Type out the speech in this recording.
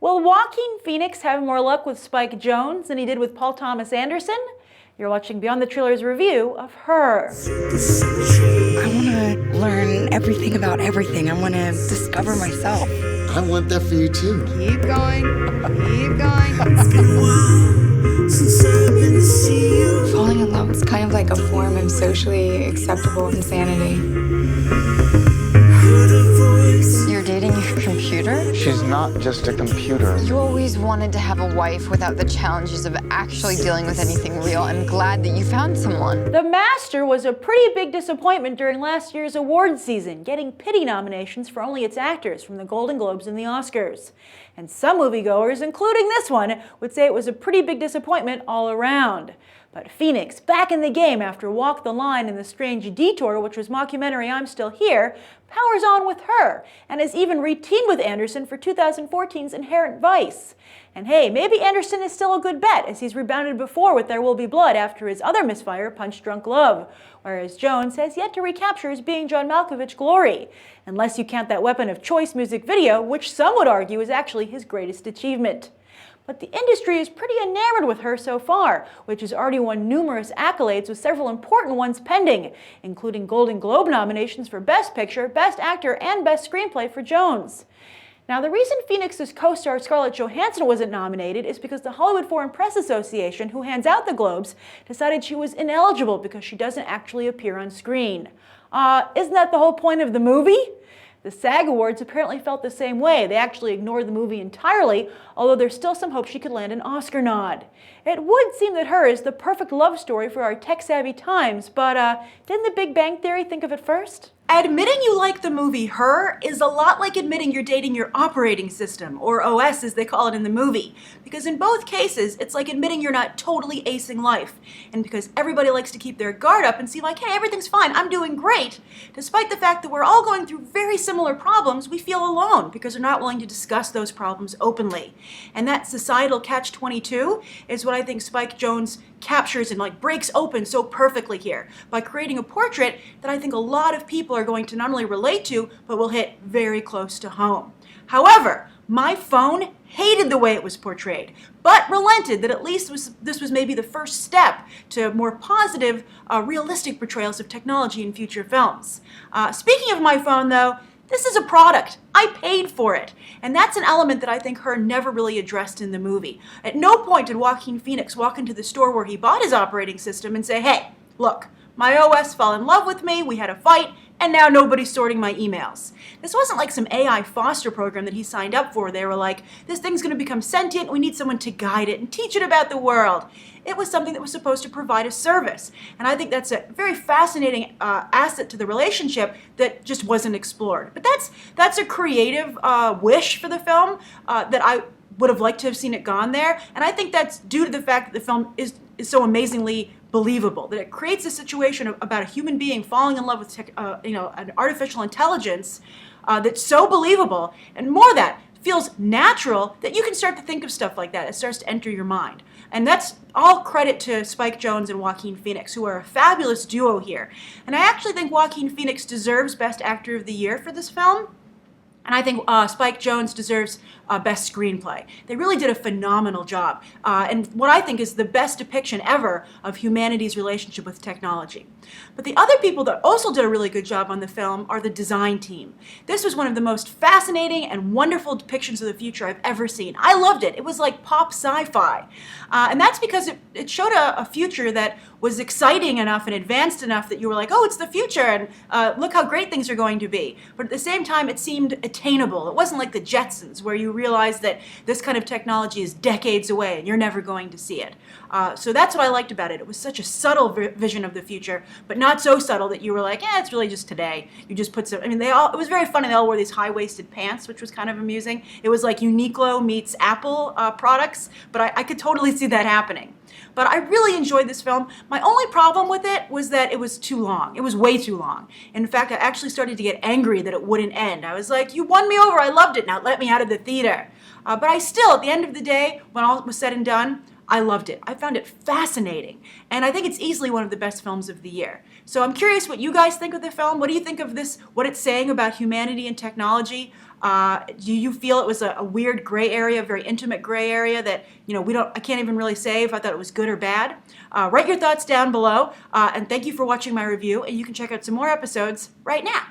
Will Joaquin Phoenix have more luck with Spike Jonze than he did with Paul Thomas Anderson? You're watching Beyond the Trailer's review of Her. I want to learn everything about everything. I want to discover myself. I want that for you too. Keep going. Keep going. Falling in love is kind of like a form of socially acceptable insanity. You're dating your computer? She's not just a computer. You always wanted to have a wife without the challenges of actually dealing with anything real. I'm glad that you found someone. The Master was a pretty big disappointment during last year's awards season, getting pity nominations for only its actors from the Golden Globes and the Oscars. And some moviegoers, including this one, would say it was a pretty big disappointment all around. But Phoenix, back in the game after Walk the Line and The Strange Detour, which was mockumentary I'm Still Here, powers on with Her, and has even re-teamed with Anderson for 2014's Inherent Vice. And hey, maybe Anderson is still a good bet, as he's rebounded before with There Will Be Blood after his other misfire, Punch Drunk Love, whereas Jonze has yet to recapture his Being John Malkovich glory, unless you count that weapon of choice music video, which some would argue is actually his greatest achievement. But the industry is pretty enamored with Her so far, which has already won numerous accolades with several important ones pending, including Golden Globe nominations for Best Picture, Best Actor, and Best Screenplay for Jonze. Now, the reason Phoenix's co-star Scarlett Johansson wasn't nominated is because the Hollywood Foreign Press Association, who hands out the Globes, decided she was ineligible because she doesn't actually appear on screen. Isn't that the whole point of the movie? The SAG Awards apparently felt the same way. They actually ignored the movie entirely, although there's still some hope she could land an Oscar nod. It would seem that Her is the perfect love story for our tech-savvy times, but didn't the Big Bang Theory think of it first? Admitting you like the movie Her is a lot like admitting you're dating your operating system, or OS as they call it in the movie. Because in both cases, it's like admitting you're not totally acing life. And because everybody likes to keep their guard up and seem like, hey, everything's fine, I'm doing great, despite the fact that we're all going through very similar problems, we feel alone because we're not willing to discuss those problems openly. And that societal catch-22 is what I think Spike Jonze captures and breaks open so perfectly here by creating a portrait that I think a lot of people are going to not only relate to, but will hit very close to home. However, my phone hated the way it was portrayed, but relented that at least this was maybe the first step to more positive, realistic portrayals of technology in future films. Speaking of my phone, though, this is a product. I paid for it. And that's an element that I think Her never really addressed in the movie. At no point did Joaquin Phoenix walk into the store where he bought his operating system and say, hey, look, my OS fell in love with me, we had a fight, and now nobody's sorting my emails. This wasn't like some AI foster program that he signed up for. They were like, this thing's going to become sentient, we need someone to guide it and teach it about the world. It was something that was supposed to provide a service. And I think that's a very fascinating asset to the relationship that just wasn't explored. But that's a creative wish for the film that I would have liked to have seen it gone there. And I think that's due to the fact that the film is so amazingly believable, that it creates a situation about a human being falling in love with an artificial intelligence that's so believable, and more that feels natural, that you can start to think of stuff like that. It starts to enter your mind. And that's all credit to Spike Jonze and Joaquin Phoenix, who are a fabulous duo here. And I actually think Joaquin Phoenix deserves Best Actor of the Year for this film. And I think Spike Jonze deserves Best Screenplay. They really did a phenomenal job. And what I think is the best depiction ever of humanity's relationship with technology. But the other people that also did a really good job on the film are the design team. This was one of the most fascinating and wonderful depictions of the future I've ever seen. I loved it. It was like pop sci-fi. And that's because it showed a future that was exciting enough and advanced enough that you were like, oh, it's the future, and look how great things are going to be. But at the same time, it seemed attainable. It wasn't like the Jetsons, where you realize that this kind of technology is decades away and you're never going to see it. So that's what I liked about it. It was such a subtle vision of the future, but not so subtle that you were like, it's really just today. You just put some, it was very funny. They all wore these high-waisted pants, which was kind of amusing. It was like Uniqlo meets Apple products, but I could totally see that happening. But I really enjoyed this film. My only problem with it was that it was too long. It was way too long. In fact, I actually started to get angry that it wouldn't end. I was like, you won me over, I loved it, now let me out of the theater. But I still, at the end of the day, when all was said and done, I loved it. I found it fascinating. And I think it's easily one of the best films of the year. So I'm curious what you guys think of the film. What do you think of this, what it's saying about humanity and technology? Do you feel it was a weird gray area, a very intimate gray area that, I can't even really say if I thought it was good or bad? Write your thoughts down below, and thank you for watching my review, and you can check out some more episodes right now.